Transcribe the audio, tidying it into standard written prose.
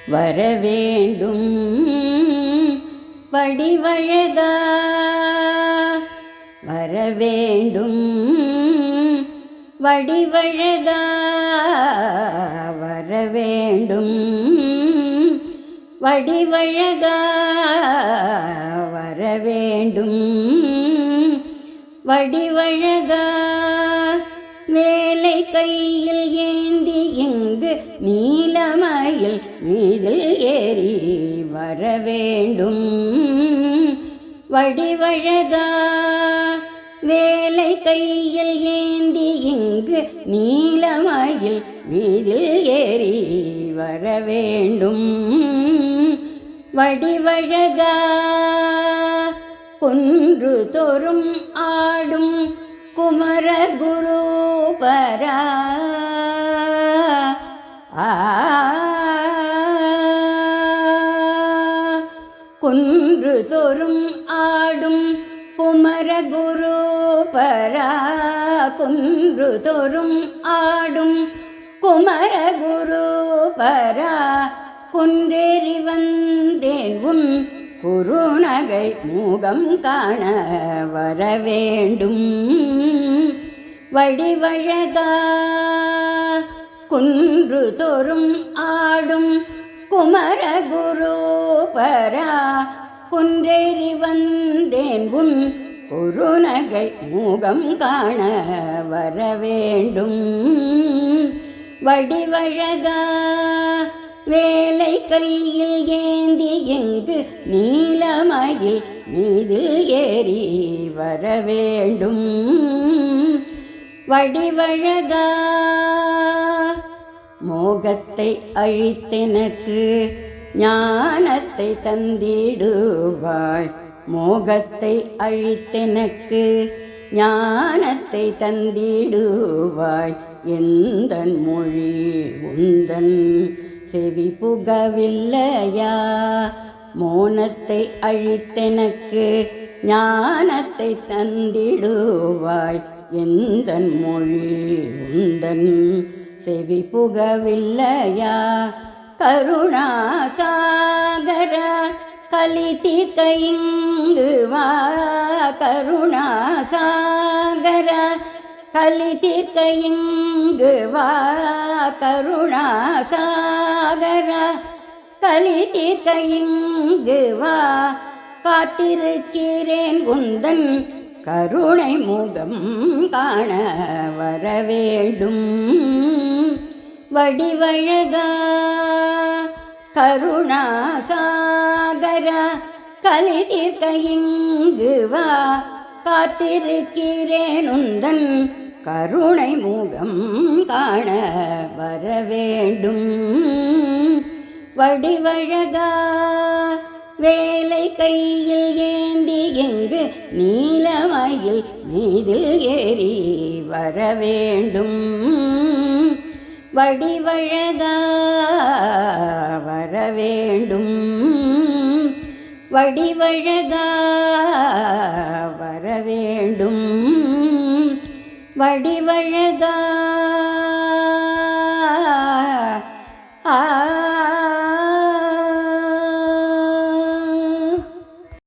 வரவேண்டும் வடிவழகா வரவேண்டும் வடிவழகா வரவேண்டும் வடிவழகா வரவேண்டும் வடிவழகா வேலை கையில் ஏந்தி இங்கு நீலமயில் மீதில் ஏறி வரவேண்டும் வடிவழகா வேலை கையில் ஏந்தி இங்கு நீலமயில் மீதில் ஏறி வரவேண்டும் வடிவழகா குன்று தோறும் ஆடும் குமர குரு பரா குன்று தோறும் ஆடும் குமர குரு பரா குன்று தோறும் ஆடும் குமர குரு பரா குன்றேறி வந்தேன் உன் குறுநகை முகம் காண வரவேண்டும் வடிவழகா குன்று தோறும் ஆடும் குமர குரு பரா குன்றேறி வந்தேன் உன் குறுநகை முகம் காண வரவேண்டும் வடிவழகா வேலை கையில் ஏந்தி எங்கு நீலமயில் மீதில் ஏறி வரவேண்டும் வடிவழகா மோகத்தை அழித்தெனக்கு ஞானத்தை தந்திடுவாய் மோகத்தை அழித்தெனக்கு ஞானத்தை தந்திடுவாய் எந்தன் மொழி உந்தன் செவி புகவில்லையா மோனத்தை அழித்தெனக்கு ஞானத்தை தந்திடுவாய் எந்தன் மொழி உந்தன் செவி புகவில்லையா கருணாசாகரா கலி தீர்க்க இங்கு வா கருணாசாகரா கலி தீர்க்க இங்கு வா கருணாசாகரா கலி தீர்க்க இங்கு வா காத்திருக்கிறேன் உந்தன் கருணை முகம் காண வரவேண்டும் வடிவழகா கருணாசாகரா கலி தீர்க்க இங்கு வா காத்திருக்கிறேன் உந்தன் கருணை முகம் காண வரவேண்டும் வடிவழகா வேலை கையில் ஏந்தி எங்கு நீலமயில் மீதில் ஏறி வரவேண்டும் வடிவழகா வரவேண்டும் வடிவழகா வரவேண்டும் வடிவழகா